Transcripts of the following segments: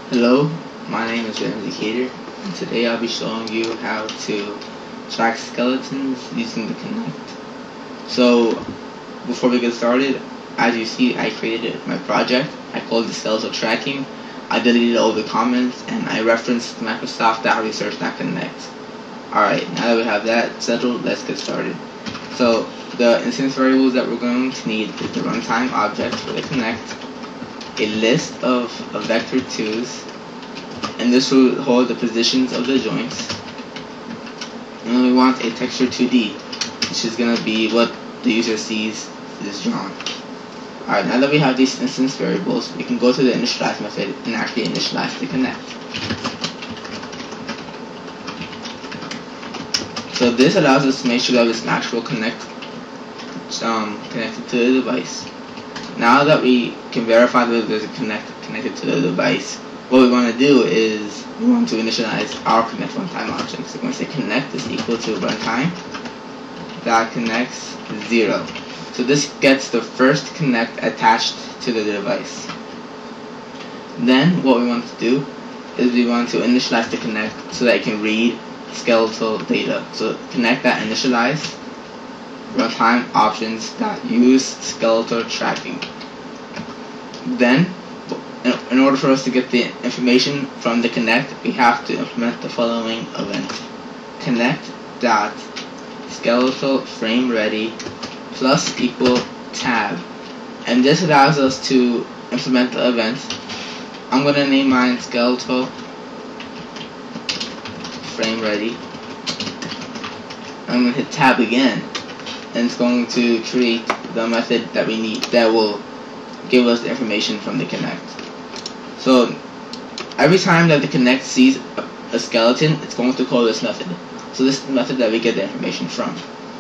Hello, my name is Ramsey Khadder, and today I'll be showing you how to track skeletons using the Kinect. So, before we get started, as you see, I created my project. I called it skeletal tracking. I deleted all the comments, and I referenced Microsoft.research.connect. Alright, now that we have that settled, let's get started. So, the instance variables that we're going to need is the runtime object for the Kinect, a list of vector 2's, and this will hold the positions of the joints. And then we want a texture 2D, which is going to be what the user sees is drawn. Alright, now that we have these instance variables, we can go to the initialize method and actually initialize the Kinect. So this allows us to make sure that it's an actual Kinect connected to the device. Now that we can verify that there's a connected to the device, what we want to do is we want to initialize our Kinect runtime object. So we're going to say Kinect is equal to runtime dot connects 0. So this gets the first Kinect attached to the device. Then what we want to do is we want to initialize the Kinect so that it can read skeletal data. So Kinect.initialize runtime options that use skeletal tracking. Then, in order for us to get the information from the Kinect, we have to implement the following event: Kinect.skeletal frame ready plus equal tab, and this allows us to implement the event. I'm going to name mine skeletal frame ready. I'm going to hit tab again, and it's going to create the method that we need that will give us the information from the Kinect. So every time that the Kinect sees a skeleton, it's going to call this method. So this is the method that we get the information from.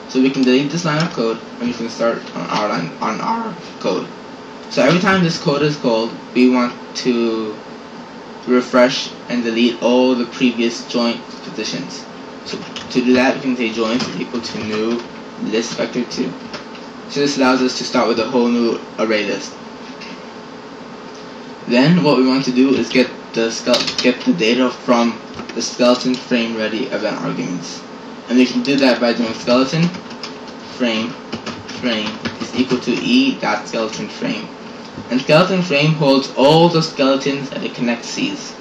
So we can delete this line of code and we can start on our code. So every time this code is called, we want to refresh and delete all the previous joint positions. So to do that, we can say joint is equal to new list vector 2. So this allows us to start with a whole new array list. Then what we want to do is get the data from the skeleton frame ready event arguments, and we can do that by doing skeleton frame is equal to e.skeleton frame, and skeleton frame holds all the skeletons that the Kinect sees.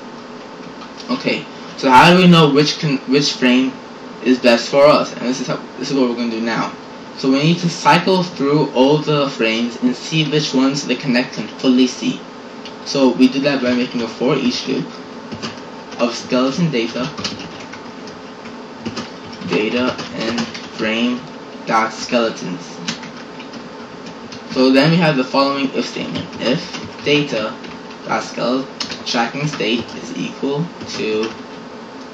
Okay, so how do we know which frame is best for us? And this is what we're going to do now. So we need to cycle through all the frames and see which ones the Kinect can fully see. So we do that by making a for each loop of skeleton data and frame dot skeletons. So then we have the following if statement: if data dot skeleton tracking state is equal to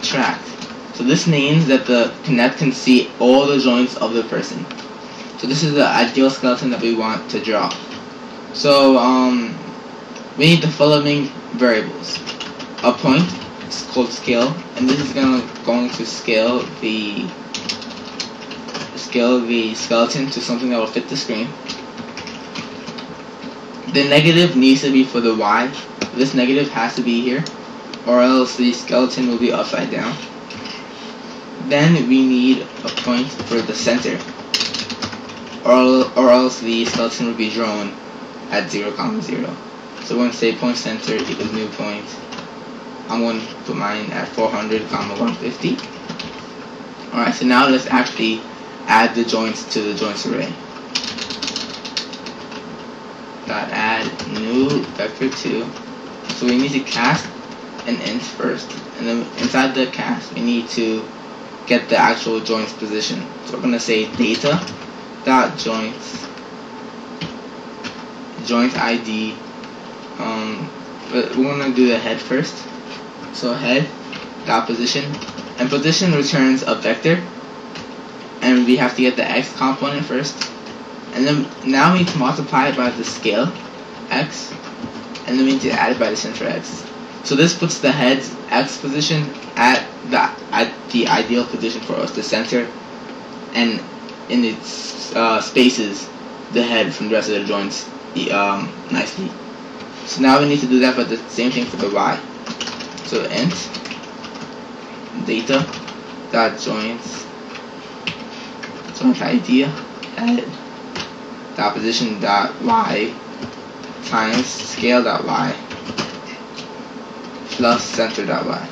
tracked. So this means that the Kinect can see all the joints of the person. So this is the ideal skeleton that we want to draw. So we need the following variables: a point, it's called scale, and this is going to scale the skeleton to something that will fit the screen. The negative needs to be for the Y. This negative has to be here, or else the skeleton will be upside down. Then we need a point for the center, or else the skeleton will be drawn at 0, 0. So we're going to say point center equals new point. I'm going to put mine at 400, 150. Alright, so now let's actually add the joints to the joints array. Add new vector 2. So we need to cast an int first, and then inside the cast we need to get the actual joints position. So we're going to say data dot joints joint ID. We're going to do the head first. So head dot position, and position returns a vector, and we have to get the x component first, and then now we need to multiply it by the scale x, and then we need to add it by the center x. So this puts the head's x position at the ideal position for us, the center, and in its spaces the head from the rest of the joints nicely. So now we need to do that, but the same thing for the y. So int data dot joint idea at dot position dot y times scale dot y plus center dot y.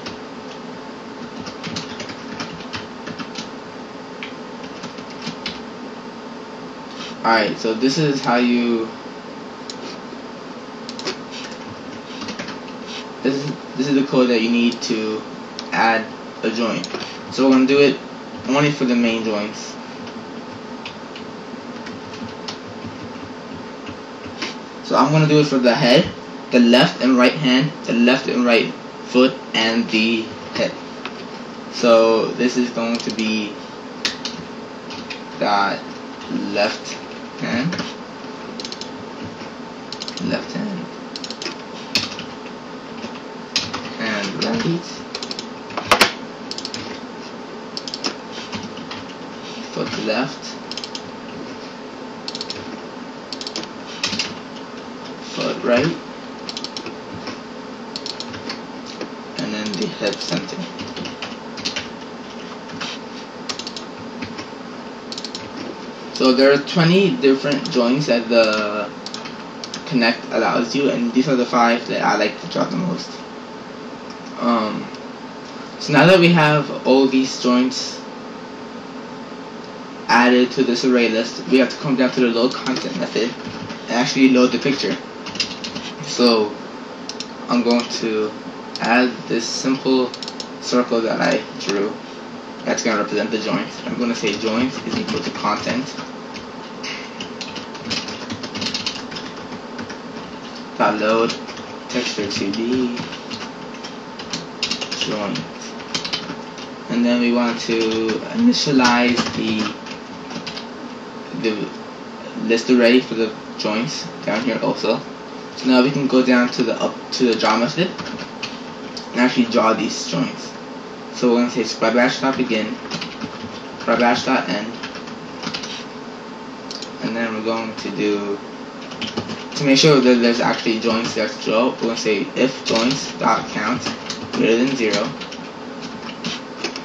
Alright, so this is how you this is the code that you need to add a joint. So we're gonna do it only for the main joints. So I'm gonna do it for the head, the left and right hand, the left and right foot, and the head. So this is going to be dot left hand, and right, foot left, foot right, and then the hip center. So there are 20 different joints that the Kinect allows you, and these are the 5 that I like to draw the most. So now that we have all these joints added to this array list, we have to come down to the load content method and actually load the picture. So I'm going to add this simple circle that I drew that's going to represent the joint. I'm going to say joint is equal to content dot load texture 2D joint, and then we want to initialize the list array for the joints down here also. So now we can go down to the draw method and actually draw these joints. So we're going to say spread bash dot begin, spread bash dot end, and then we're going to do, to make sure that there's actually joints there to draw, we're going to say if joints dot count greater than 0.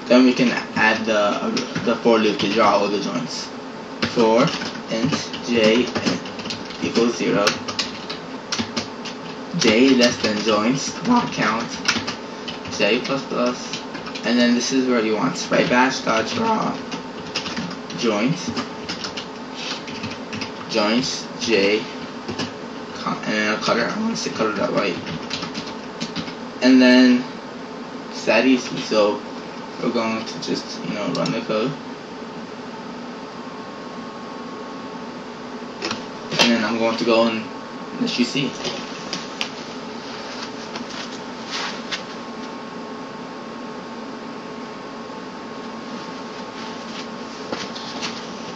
Then we can add the for loop to draw all the joints. For int j equals 0, j less than joints dot count j plus plus, and then this is where you want spread bash dot draw joints j and Khadder. I want to say Khadder dot right, and then it's that easy. So we're going to just run the code, and then I'm going to go and let you see.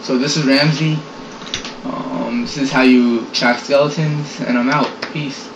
So this is Ramsey. This is how you track skeletons, and I'm out. Peace.